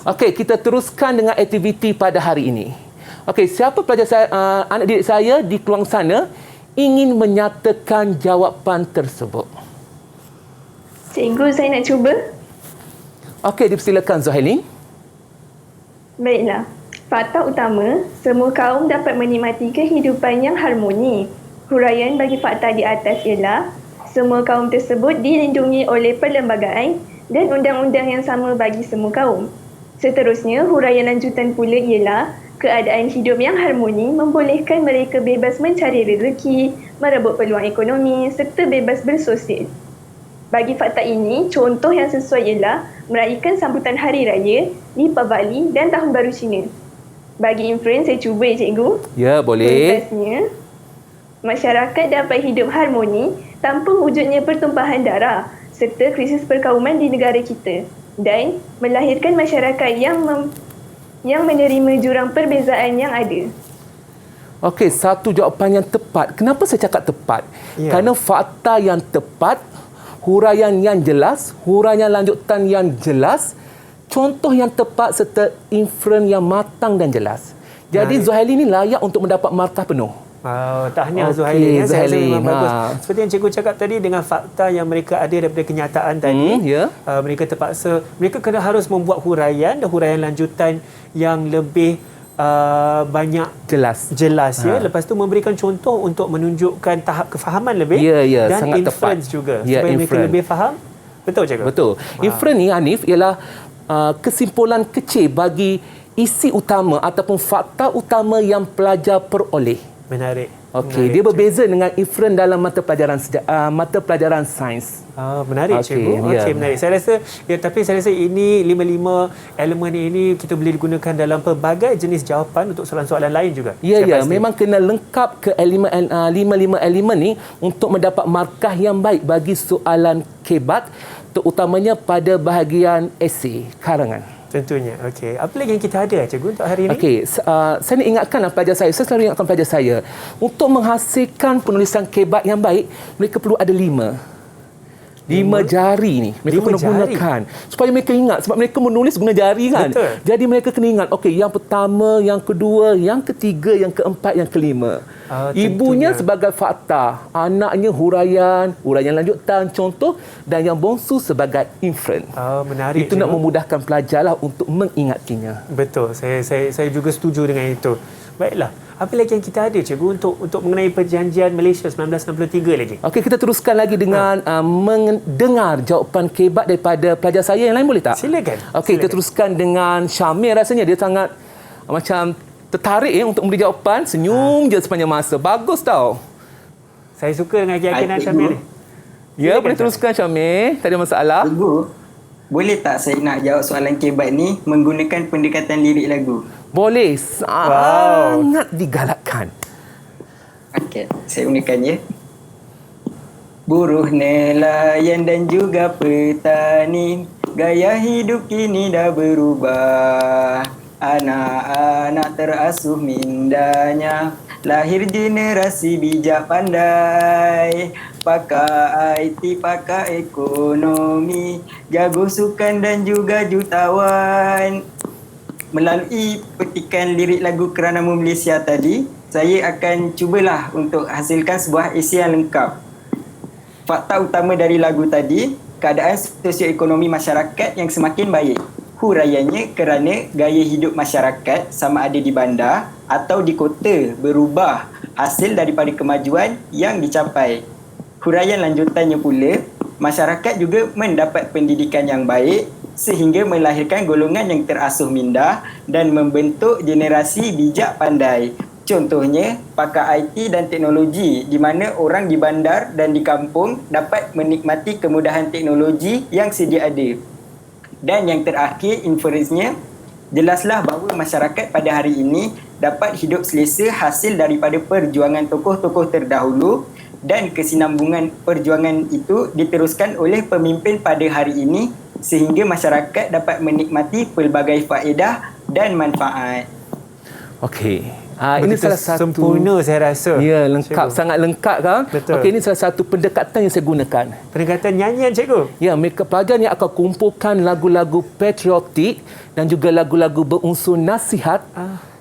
Okey, kita teruskan dengan aktiviti pada hari ini. Okey, siapa pelajar saya, anak didik saya di keluang sana ingin menyatakan jawapan tersebut? Cikgu, saya nak cuba. Okey, dipersilakan Zuhaili. Baiklah. Fakta utama, semua kaum dapat menikmati kehidupan yang harmoni. Huraian bagi fakta di atas ialah semua kaum tersebut dilindungi oleh perlembagaan dan undang-undang yang sama bagi semua kaum. Seterusnya, huraian lanjutan pula ialah keadaan hidup yang harmoni membolehkan mereka bebas mencari rezeki, merebut peluang ekonomi serta bebas bersosial. Bagi fakta ini, contoh yang sesuai ialah meraihkan sambutan Hari Raya, Deepavali dan Tahun Baru Cina. Bagi inferen, saya cuba cikgu. Ya, boleh. Tuntasnya, masyarakat dapat hidup harmoni tanpa wujudnya pertumpahan darah serta krisis perkauman di negara kita dan melahirkan masyarakat yang menerima jurang perbezaan yang ada. Okey, satu jawapan yang tepat. Kenapa saya cakap tepat? Kerana fakta yang tepat, huraian yang jelas, huraian lanjutan yang jelas, contoh yang tepat serta inferen yang matang dan jelas. Jadi Zuhaili ini layak untuk mendapat markah penuh. Tahniah Zuhaili. Saya rasa memang bagus. Seperti yang cikgu cakap tadi, dengan fakta yang mereka ada daripada kenyataan tadi, mereka terpaksa, mereka kena harus membuat huraian dan huraian lanjutan yang lebih banyak jelas ya. Lepas tu memberikan contoh untuk menunjukkan tahap kefahaman lebih dan inference juga supaya mereka lebih faham. Betul cikgu? Betul. Inferen ni Hanif ialah kesimpulan kecil bagi isi utama ataupun fakta utama yang pelajar peroleh. Menarik. Okey, dia berbeza dengan inferen dalam mata pelajaran sains. Menarik cikgu. Okey, menarik. Saya rasa tapi saya rasa ini 5 elemen ini kita boleh digunakan dalam pelbagai jenis jawapan untuk soalan-soalan lain juga. Ya, memang kena lengkap ke 5 elemen ni untuk mendapat markah yang baik bagi soalan kebat, terutamanya pada bahagian esei, karangan. Tentunya. Okey. Apa lagi yang kita ada cikgu untuk hari ini? Okey, saya nak ingatkan pelajar saya selalu ingatkan pelajar saya, untuk menghasilkan penulisan kebat yang baik, mereka perlu ada 5 jari ni mereka kena gunakan supaya mereka ingat, sebab mereka menulis guna jari kan. Betul. Jadi mereka kena ingat, okey, yang pertama, yang kedua, yang ketiga, yang keempat, yang kelima. Ibunya sebagai fakta, anaknya huraian lanjutan, contoh, dan yang bongsu sebagai inferen. Menarik. Itu nak memudahkan pelajarlah untuk mengingatinya. Betul. Saya juga setuju dengan itu. Baiklah. Apa lagi yang kita ada cikgu untuk mengenai perjanjian Malaysia 1963 lagi? Okey, kita teruskan lagi dengan mendengar jawapan kebat daripada pelajar saya yang lain, boleh tak? Silakan. Okey, kita teruskan dengan Syamil. Rasanya dia sangat macam tertarik untuk memberi jawapan, senyum je sepanjang masa. Bagus tau. Saya suka dengan keyakinan Syamil ni. Ya, boleh teruskan Syamil. Tak ada masalah. Cikgu, boleh tak saya nak jawab soalan kebat ni menggunakan pendekatan lirik lagu? Boleh. Sangat digalakkan. Okey, saya gunakan ya. Buruh, nelayan dan juga petani, gaya hidup kini dah berubah. Anak-anak terasuh mindanya, lahir generasi bijak pandai. Pakar IT, pakar ekonomi, jago sukan dan juga jutawan. Melalui petikan lirik lagu Keranamu Malaysia tadi, saya akan cubalah untuk hasilkan sebuah esei yang lengkap. Fakta utama dari lagu tadi, keadaan sosioekonomi masyarakat yang semakin baik. huraiannya kerana gaya hidup masyarakat sama ada di bandar atau di kota berubah hasil daripada kemajuan yang dicapai. Huraian lanjutannya pula, masyarakat juga mendapat pendidikan yang baik sehingga melahirkan golongan yang terasuh minda dan membentuk generasi bijak pandai. Contohnya, pakar IT dan teknologi di mana orang di bandar dan di kampung dapat menikmati kemudahan teknologi yang sedia ada. Dan yang terakhir, inferensnya, jelaslah bahawa masyarakat pada hari ini dapat hidup selesa hasil daripada perjuangan tokoh-tokoh terdahulu dan kesinambungan perjuangan itu diteruskan oleh pemimpin pada hari ini sehingga masyarakat dapat menikmati pelbagai faedah dan manfaat. Okey. Ini salah satu sempurna saya rasa. Ya, lengkap, cikgu. sangat lengkap kan? Betul. Okey, ini salah satu pendekatan yang saya gunakan. Pendekatan nyanyian cikgu. Ya, mereka pelajar ni akan kumpulkan lagu-lagu patriotik dan juga lagu-lagu berunsur nasihat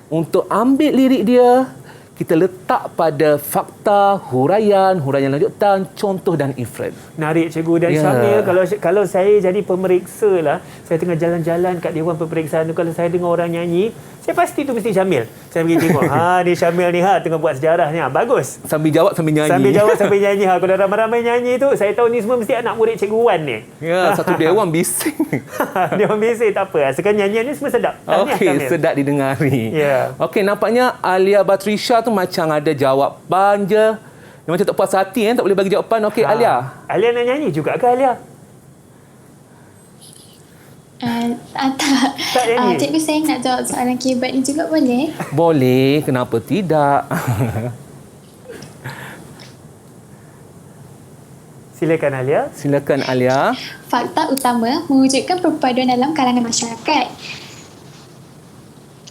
untuk ambil lirik dia, kita letak pada fakta, huraian lanjutan, contoh dan inference. Menarik cikgu dan Syamil, kalau saya jadi pemeriksa lah, saya tengah jalan-jalan kat Dewan Peperiksaan tu, kalau saya dengar orang nyanyi, saya pasti tu mesti Syamil. Saya pergi tengok, ni Syamil ni tengah buat sejarah ni, bagus. Sambil jawab sambil nyanyi. Sambil jawab sambil nyanyi. Kalau ramai-ramai nyanyi tu, saya tahu ni semua mesti anak murid Cikgu Wan ni. Ya, satu dewan bising. Dewan bising tak apa. Sekarang nyanyian ni semua sedap. Okey, sedap didengari. Ya. Okey, nampaknya Alia Batrisha tu macam ada jawapan je. Dia macam tak puas hati, tak boleh bagi jawapan. Okey, Alia. Alia nak nyanyi juga ke Alia? Tak nyanyi. Cikgu, saya nak jawab soalan kebat ni juga boleh? Boleh, kenapa tidak? Silakan Alia. Silakan Alia. Fakta utama mewujudkan perpaduan dalam kalangan masyarakat.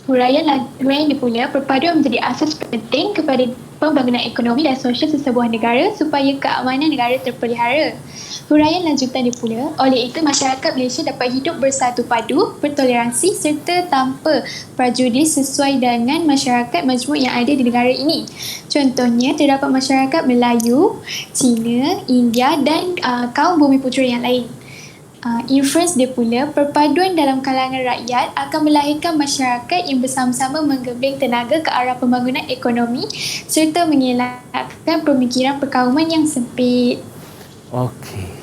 Huraian ini pula, perpaduan menjadi asas penting kepada pembangunan ekonomi dan sosial sesebuah negara supaya keamanan negara terpelihara. Huraian lanjutan dia pula, oleh itu masyarakat Malaysia dapat hidup bersatu padu, bertoleransi serta tanpa prejudis sesuai dengan masyarakat majmuk yang ada di negara ini. Contohnya, terdapat masyarakat Melayu, Cina, India dan kaum Bumiputera yang lain. Inference dia pula, perpaduan dalam kalangan rakyat akan melahirkan masyarakat yang bersama-sama menggembing tenaga ke arah pembangunan ekonomi serta mengelakkan pemikiran perkauman yang sempit. Okey.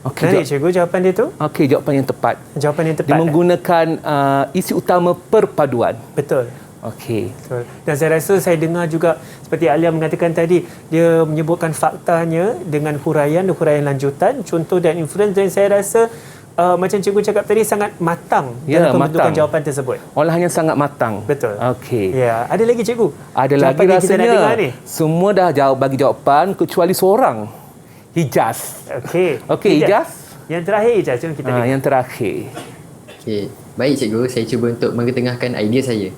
Menarik cikgu jawapan dia tu. Okey, jawapan yang tepat. Jawapan yang tepat. Dia menggunakan isi utama perpaduan. Betul. Okey. Betul. Dan saya rasa saya dengar juga seperti Alia mengatakan tadi, dia menyebutkan faktanya dengan huraian lanjutan, contoh dan inference, dan saya rasa macam cikgu cakap tadi sangat matang dalam pembentukan jawapan tersebut. Olahannya sangat matang. Betul. Okey. Ya, ada lagi cikgu? Ada jawapan lagi yang rasanya. kita nak dengar ni. Semua dah bagi jawapan kecuali seorang. Hijaz. Okey. Okey, Hijaz. Yang terakhir Hijaz, jom kita dengar. Yang terakhir. Okey. Baik cikgu, saya cuba untuk mengetengahkan idea saya.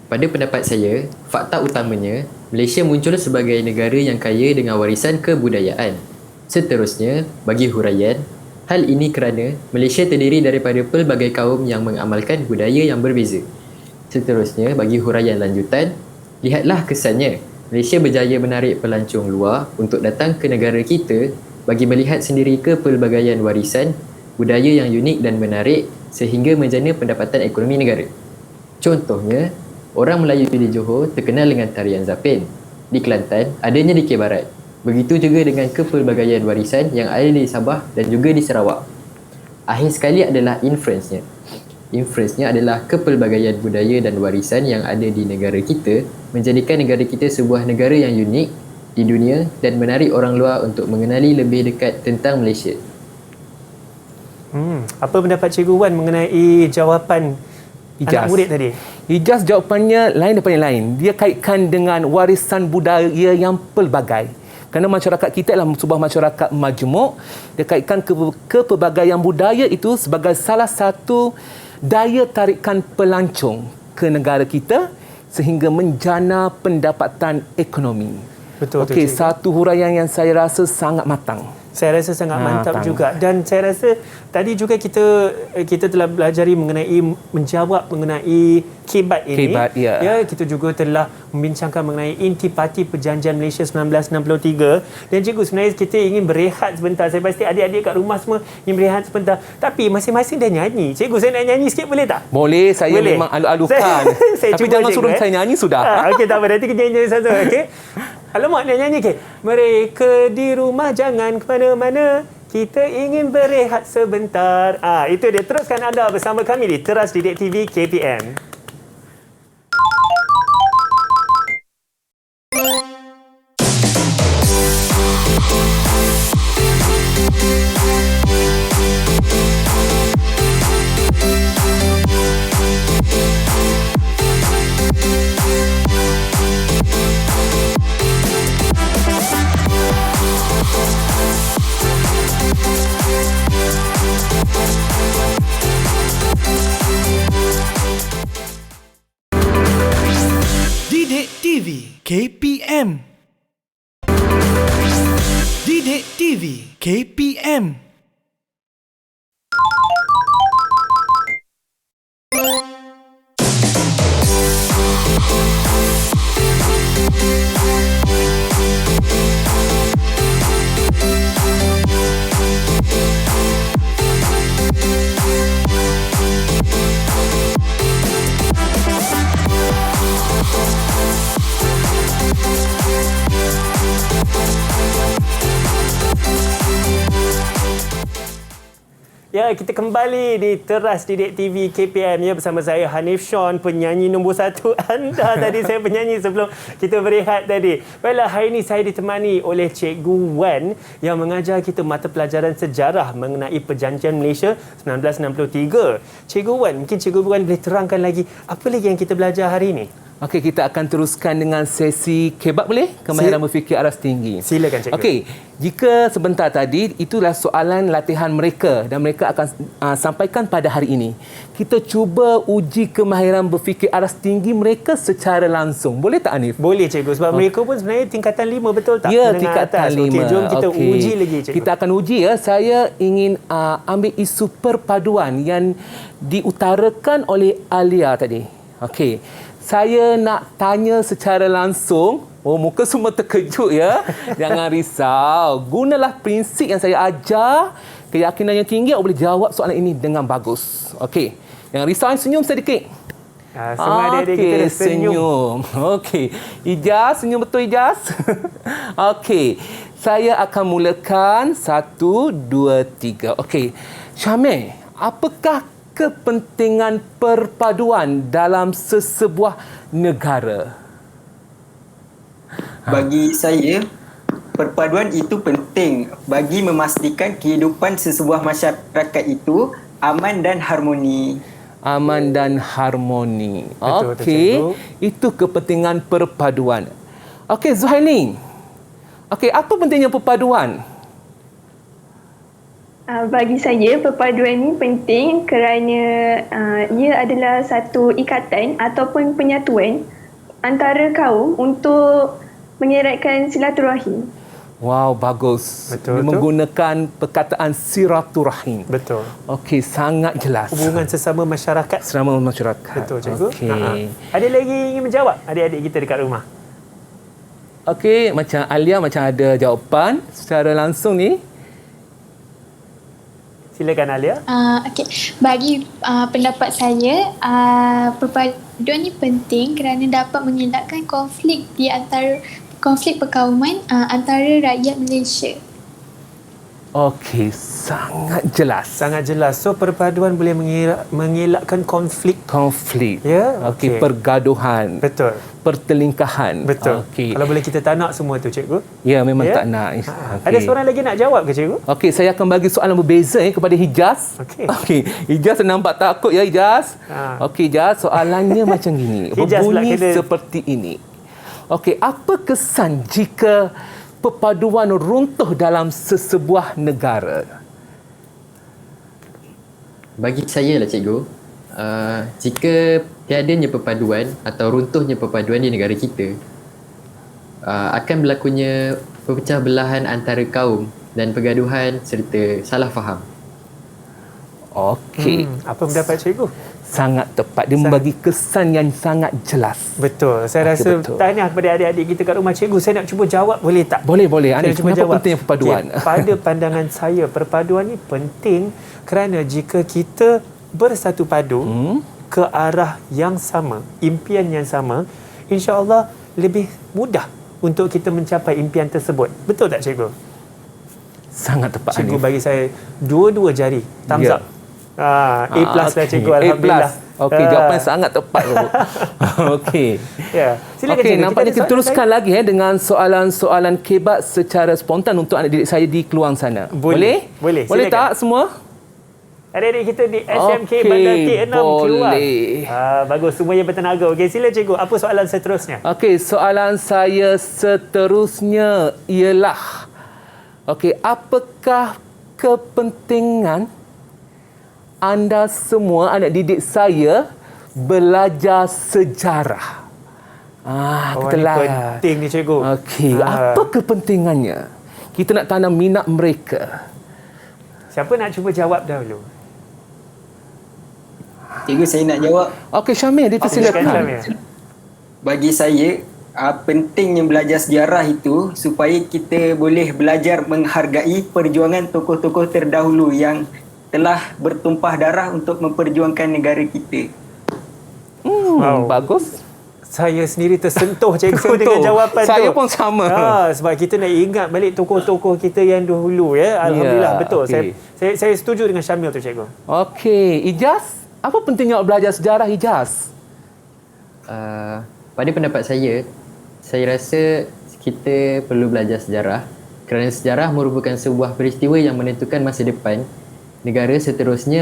Pada pendapat saya, fakta utamanya, Malaysia muncul sebagai negara yang kaya dengan warisan kebudayaan. Seterusnya, bagi huraian, hal ini kerana Malaysia terdiri daripada pelbagai kaum yang mengamalkan budaya yang berbeza. Seterusnya, bagi huraian lanjutan, lihatlah kesannya, Malaysia berjaya menarik pelancong luar untuk datang ke negara kita bagi melihat sendiri kepelbagaian warisan, budaya yang unik dan menarik sehingga menjana pendapatan ekonomi negara. Contohnya, orang Melayu di Johor terkenal dengan tarian Zapin. Di Kelantan, adanya di K Barat. Begitu juga dengan kepelbagaian warisan yang ada di Sabah dan juga di Sarawak. Akhir sekali adalah inference-nya. Inference-nya adalah kepelbagaian budaya dan warisan yang ada di negara kita menjadikan negara kita sebuah negara yang unik di dunia dan menarik orang luar untuk mengenali lebih dekat tentang Malaysia. Apa pendapat Cikgu Wan mengenai jawapan Hijaz. anak murid tadi? Hijaz jawapannya lain daripada yang lain. Dia kaitkan dengan warisan budaya yang pelbagai. Kerana masyarakat kita adalah sebuah masyarakat majmuk, dia kaitkan kepelbagaian budaya itu sebagai salah satu daya tarikan pelancong ke negara kita sehingga menjana pendapatan ekonomi. Betul. Okey, satu huraian yang saya rasa sangat matang. Saya rasa sangat mantap juga, dan saya rasa tadi juga kita telah belajari mengenai menjawab mengenai KEBAT ini. KEBAT, ya. Kita juga telah membincangkan mengenai Intipati Perjanjian Malaysia 1963, dan cikgu sebenarnya kita ingin berehat sebentar. Saya pasti adik-adik kat rumah semua ingin berehat sebentar, tapi masing-masing dah nyanyi. Cikgu, saya nak nyanyi sikit boleh tak? Boleh, saya boleh. memang alu-alukan. Saya Tapi cuba, jangan cikgu, suruh saya nyanyi sudah. Okey, tak apa, nanti kita nyanyi satu. Okey. Alamak, nak nyanyi ke? Mereka di rumah jangan ke mana-mana. Kita ingin berehat sebentar. Itu dia. Teruskan anda bersama kami di Teras Didik TV KPM. Didik TV KPM. Didik TV KPM. Ya, kita kembali di Teras Didik TV KPM bersama saya Hanif Sean, penyanyi nombor 1 anda. Tadi saya penyanyi sebelum kita berehat tadi. Baiklah, hari ini saya ditemani oleh Cikgu Wan yang mengajar kita mata pelajaran sejarah mengenai Perjanjian Malaysia 1963. Cikgu Wan, mungkin Cikgu Wan boleh terangkan lagi apa lagi yang kita belajar hari ini? Okey, kita akan teruskan dengan sesi KEBAT boleh? Kemahiran berfikir aras tinggi. Silakan, Cikgu. Okey, jika sebentar tadi itulah soalan latihan mereka dan mereka akan sampaikan pada hari ini. Kita cuba uji kemahiran berfikir aras tinggi mereka secara langsung. Boleh tak, Hanif? Boleh, Cikgu, sebab mereka pun sebenarnya tingkatan 5, betul tak? Ya, Menengah tingkatan 5. Okey, jom kita uji lagi, Cikgu. Kita akan uji ya. Saya ingin ambil isu perpaduan yang diutarakan oleh Alia tadi. Okey. Saya nak tanya secara langsung. Oh, muka semua terkejut ya. Jangan risau. Gunalah prinsip yang saya ajar. Keyakinan yang tinggi, awak boleh jawab soalan ini dengan bagus. Okey. Jangan risau, senyum sedikit. Semua adik-adik kita dah senyum. Okey. Ijaz, senyum betul Ijaz? Okey. Saya akan mulakan 1, 2, 3. Okey. Syamil, apakah kepentingan perpaduan dalam sesebuah negara? Bagi saya, perpaduan itu penting bagi memastikan kehidupan sesebuah masyarakat itu aman dan harmoni. Aman dan harmoni. Betul, okey. Itu kepentingan perpaduan. Okey, Zuhaini. Okey, apa pentingnya perpaduan? Bagi saya, perpaduan ini penting kerana ia adalah satu ikatan ataupun penyatuan antara kaum untuk mengeratkan silaturahim. Wow, bagus. Betul. Menggunakan perkataan silaturahim. Betul. Okey, sangat jelas. Hubungan sesama masyarakat. Sesama masyarakat. Betul, Cikgu. Okey. Ada lagi ingin menjawab adik-adik kita dekat rumah? Okey, macam Alia macam ada jawapan secara langsung ni. Silakan Alia. Okey, bagi pendapat saya, perpaduan ini penting kerana dapat mengelakkan konflik di antara konflik perkauman antara rakyat Malaysia. Okey, sangat jelas. Sangat jelas. So perpaduan boleh mengelakkan konflik. Ya. okey. Okey, pergaduhan. Betul. Pertelingkahan. Betul. Okey. Kalau boleh kita tak nak semua tu, Cikgu. Ya, memang Ya? tak nak. Ada seorang lagi nak jawab ke, Cikgu? Okey, saya akan bagi soalan berbeza kepada Hijaz. Okey. Hijaz nampak takut ya, Hijaz? Okey, Hijaz, soalannya macam gini. Hijaz pula Berbunyi kena- seperti ini. Okey, apa kesan jika perpaduan runtuh dalam sesebuah negara? Bagi saya lah, Cikgu, jika tiadanya perpaduan atau runtuhnya perpaduan di negara kita, akan berlakunya perpecah belahan antara kaum dan pergaduhan serta salah faham. Okey. Apa pendapat cikgu? Sangat tepat. Dia membagi kesan yang sangat jelas. Betul. Saya rasa betul. tahniah kepada adik-adik kita kat rumah. Cikgu, saya nak cuba jawab, boleh tak? Boleh. Saya Hanif, cuba kenapa jawab. pentingnya perpaduan? Okey, pada pandangan saya, perpaduan ni penting kerana jika kita bersatu padu ke arah yang sama, impian yang sama, insya-Allah lebih mudah untuk kita mencapai impian tersebut. Betul tak cikgu? Sangat tepat, Cikgu Hanif. bagi saya dua-dua jari. Thumbs Ya. up. A plus lah cikgu, A+. alhamdulillah. Okey, jawapan sangat tepat tu. Okey. Ya. Silakan Okey, cikgu. nampaknya kita ada soalan teruskan lagi dengan soalan-soalan kebat secara spontan untuk adik-didik saya di keluang sana. Boleh. Boleh Silakan. tak semua? Adik-adik kita di SMK Okey, Bandar T6 keluar. boleh. Bagus, semuanya bertenaga. Okey, sila cikgu. Apa soalan seterusnya? Okey, soalan saya seterusnya ialah apakah kepentingan anda semua, anak didik saya, belajar sejarah? Kita Ini lah. penting ni cikgu. Okey, apa kepentingannya? Kita nak tanam minat mereka. Siapa nak cuba jawab dahulu? Cikgu, saya nak jawab. Okey, Syamil, dipersilakan. Syamil. Bagi saya, pentingnya belajar sejarah itu supaya kita boleh belajar menghargai perjuangan tokoh-tokoh terdahulu yang telah bertumpah darah untuk memperjuangkan negara kita. Bagus. Saya sendiri tersentuh cikgu dengan jawapan tu. Saya pun sama. Sebab kita nak ingat balik tokoh-tokoh kita yang dahulu ya. Alhamdulillah, betul. okey. Saya setuju dengan Syamil tu cikgu. Okey, Ijaz, apa pentingnya belajar sejarah, Ijaz? Pada pendapat saya rasa kita perlu belajar sejarah kerana sejarah merupakan sebuah peristiwa yang menentukan masa depan negara. Seterusnya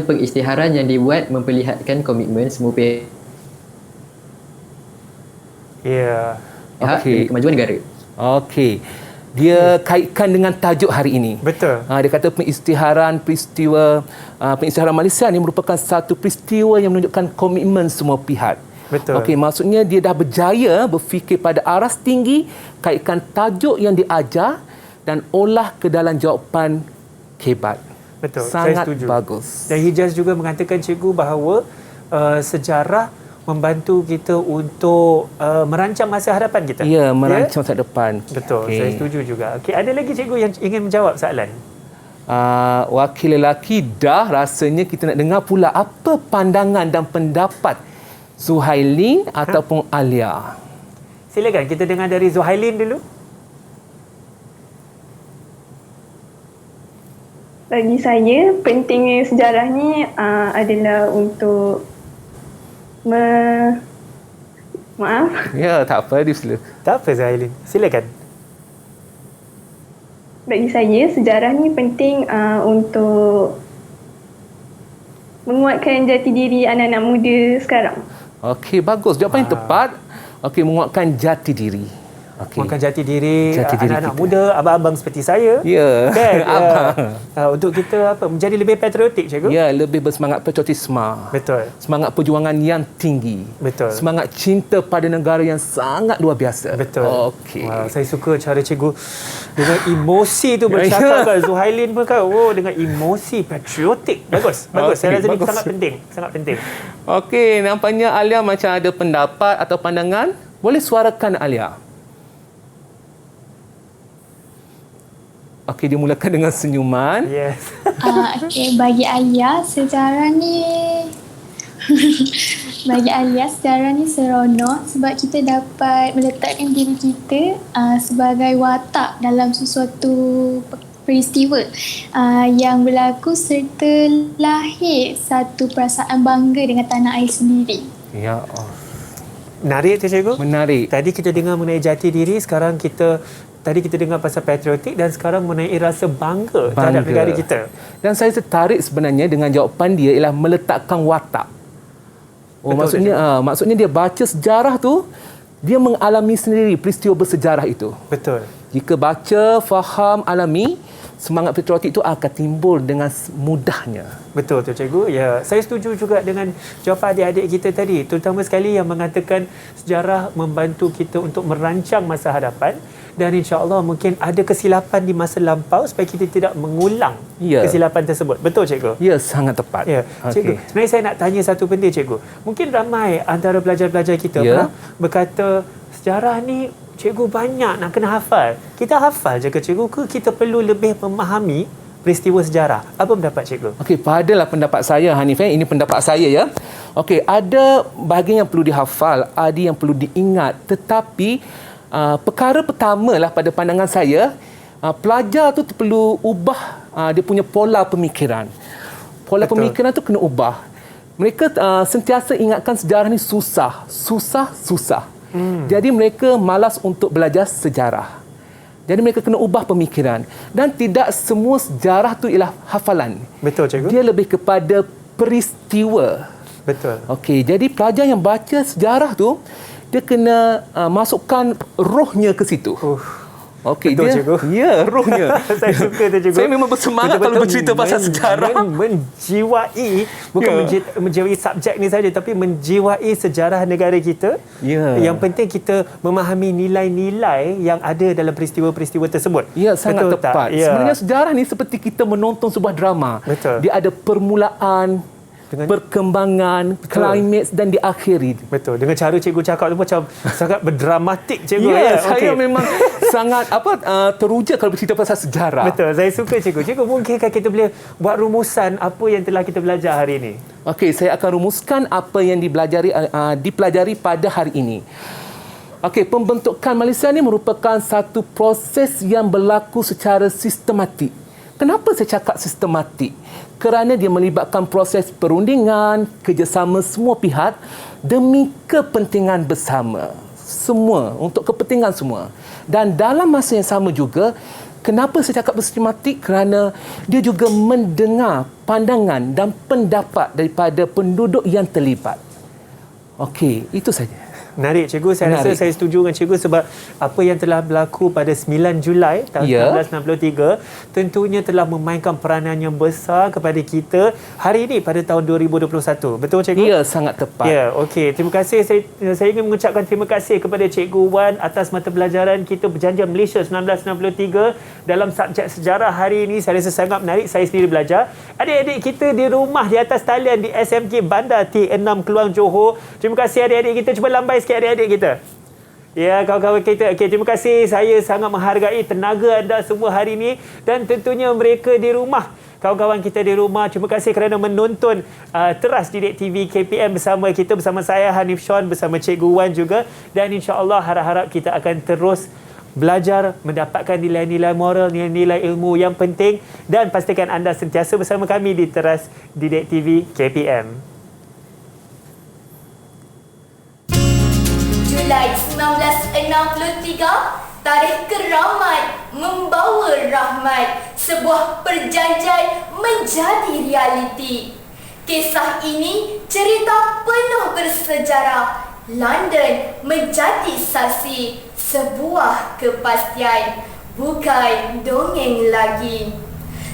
pengisytiharan yang dibuat memperlihatkan komitmen semua pihak Okey. kemajuan negara. Okey. Dia kaitkan dengan tajuk hari ini. Betul. Dia kata pengisytiharan Malaysia ni merupakan satu peristiwa yang menunjukkan komitmen semua pihak. Betul. Okey, maksudnya dia dah berjaya berfikir pada aras tinggi, kaitkan tajuk yang diajar dan olah ke dalam jawapan kebat. Betul. Sangat saya setuju. bagus. Dan Hijaz juga mengatakan cikgu bahawa sejarah membantu kita untuk merancang masa hadapan kita. Ya, merancang masa depan. Betul, Okey. saya setuju juga. Okey, ada lagi cikgu yang ingin menjawab soalan? Wakil lelaki dah, rasanya kita nak dengar pula apa pandangan dan pendapat Zuhailin ataupun Alia. Silakan kita dengar dari Zuhailin dulu. Bagi saya, pentingnya sejarah ni adalah untuk maaf. Ya, tak apa, silakan. Tak apa Zuhailin, silakan. Bagi saya, sejarah ni penting untuk menguatkan jati diri anak-anak muda sekarang. Okey, bagus. Jawapan yang tepat. Okey, menguatkan jati diri. Okey. Makan jati diri, anak-anak kita. muda, abang-abang seperti saya. Ya. Kan? Abang. Untuk kita menjadi lebih patriotik, cikgu. Ya, lebih bersemangat patriotisme. Betul. Semangat perjuangan yang tinggi. Betul. Semangat cinta pada negara yang sangat luar biasa. Betul. Okey. Saya suka cara cikgu dengan emosi tu bercakap kan. Zuhailin pun kan, dengan emosi patriotik. Bagus. Bagus. Saya rasa ini sangat penting. Sangat penting. Okey, nampaknya Alia macam ada pendapat atau pandangan. Boleh suarakan, Alia. Okey, dia mulakan dengan senyuman. Yes. Okay, bagi Alia, sejarah ni bagi Alia, sejarah ni seronok sebab kita dapat meletakkan diri kita sebagai watak dalam sesuatu peristiwa yang berlaku serta lahir satu perasaan bangga dengan tanah air sendiri. Ya. Menarik tu cikgu. Menarik. Tadi kita dengar mengenai jati diri, sekarang Tadi kita dengar pasal patriotik dan sekarang mengenai rasa bangga terhadap negara kita. Dan saya tertarik sebenarnya dengan jawapan dia ialah meletakkan watak. Maksudnya dia baca sejarah tu, dia mengalami sendiri peristiwa bersejarah itu. Betul. Jika baca, faham, alami, semangat patriotik itu akan timbul dengan mudahnya. Betul tu cikgu. Ya, saya setuju juga dengan jawapan adik-adik kita tadi, terutama sekali yang mengatakan sejarah membantu kita untuk merancang masa hadapan dan insya-Allah mungkin ada kesilapan di masa lampau supaya kita tidak mengulang kesilapan tersebut. Betul cikgu? Ya, sangat tepat. Ya, cikgu. Sebenarnya saya nak tanya satu benda cikgu. Mungkin ramai antara pelajar-pelajar kita pernah berkata sejarah ni cikgu banyak nak kena hafal. Kita hafal je ke cikgu ke kita perlu lebih memahami peristiwa sejarah? Apa pendapat cikgu? Okey, padalah pendapat saya Hanif, ini pendapat saya ya. Okey, ada bahagian yang perlu dihafal, ada yang perlu diingat, tetapi perkara pertamalah pada pandangan saya, pelajar tu perlu ubah dia punya pola pemikiran. Pola pemikiran tu kena ubah. Mereka sentiasa ingatkan sejarah ni susah. Jadi mereka malas untuk belajar sejarah. Jadi mereka kena ubah pemikiran. Dan tidak semua sejarah tu ialah hafalan. Betul cikgu. Dia lebih kepada peristiwa. Betul. Okey, jadi pelajar yang baca sejarah tu, dia kena masukkan rohnya ke situ. Okey, betul, dia, cikgu. Ya, rohnya. Saya suka tu cikgu. Saya memang bersemangat kalau bercerita pasal sejarah. Menjiwai, bukan menjiwai subjek ni saja, tapi menjiwai sejarah negara kita. Yang penting kita memahami nilai-nilai yang ada dalam peristiwa-peristiwa tersebut. Ya, sangat betul tepat. Sebenarnya sejarah ni seperti kita menonton sebuah drama. Betul. Dia ada permulaan, perkembangan, klimaks dan diakhiri. Betul. Dengan cara cikgu cakap tu macam sangat berdramatik cikgu. Saya memang sangat teruja kalau bercerita pasal sejarah. Betul. Saya suka cikgu. Cikgu, mungkinkah kita boleh buat rumusan apa yang telah kita belajar hari ini? Okey, saya akan rumuskan apa yang dipelajari pada hari ini. Okey, pembentukan Malaysia ini merupakan satu proses yang berlaku secara sistematik. Kenapa saya cakap sistematik? Kerana dia melibatkan proses perundingan, kerjasama semua pihak demi kepentingan bersama. Semua, untuk kepentingan semua. Dan dalam masa yang sama juga, kenapa saya cakap sistematik? Kerana dia juga mendengar pandangan dan pendapat daripada penduduk yang terlibat. Okey, itu saja. Menarik cikgu. Saya rasa saya setuju dengan cikgu sebab apa yang telah berlaku pada 9 Julai tahun 1963 tentunya telah memainkan peranan yang besar kepada kita hari ini pada tahun 2021. Betul cikgu? Ya, sangat tepat. Ya, okey. Terima kasih. Saya ingin mengucapkan terima kasih kepada Cikgu Wan atas mata pelajaran kita Berjanjian Malaysia 1963 dalam subjek sejarah hari ini. Saya rasa sangat menarik. Saya sendiri belajar. Adik-adik kita di rumah di atas talian di SMK Bandar T6 Keluang Johor. Terima kasih adik-adik kita. Cuba lambai sikit adik-adik kita. Ya, kawan-kawan kita. Okey, terima kasih. Saya sangat menghargai tenaga anda semua hari ini dan tentunya mereka di rumah. Kawan-kawan kita di rumah, terima kasih kerana menonton Teras Didik TV KPM bersama kita, bersama saya Hanif Sean, bersama Cikgu Wan juga, dan insya-Allah harap-harap kita akan terus belajar, mendapatkan nilai-nilai moral, nilai-nilai ilmu yang penting, dan pastikan anda sentiasa bersama kami di Teras Didik TV KPM. Julai 1963, tarikh keramat membawa rahmat. Sebuah perjanjian menjadi realiti. Kisah ini cerita penuh bersejarah. London menjadi saksi sebuah kepastian, bukan dongeng lagi.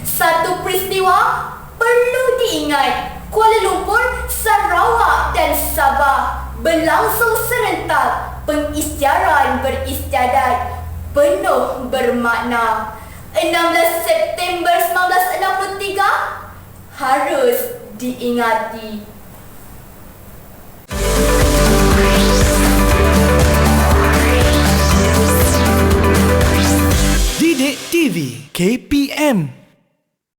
Satu peristiwa perlu diingat. Kuala Lumpur, Sarawak dan Sabah berlangsung serentak. Pengisytiharan beristiadat penuh bermakna. 16 September 1963 harus diingati. Didik TV KPM.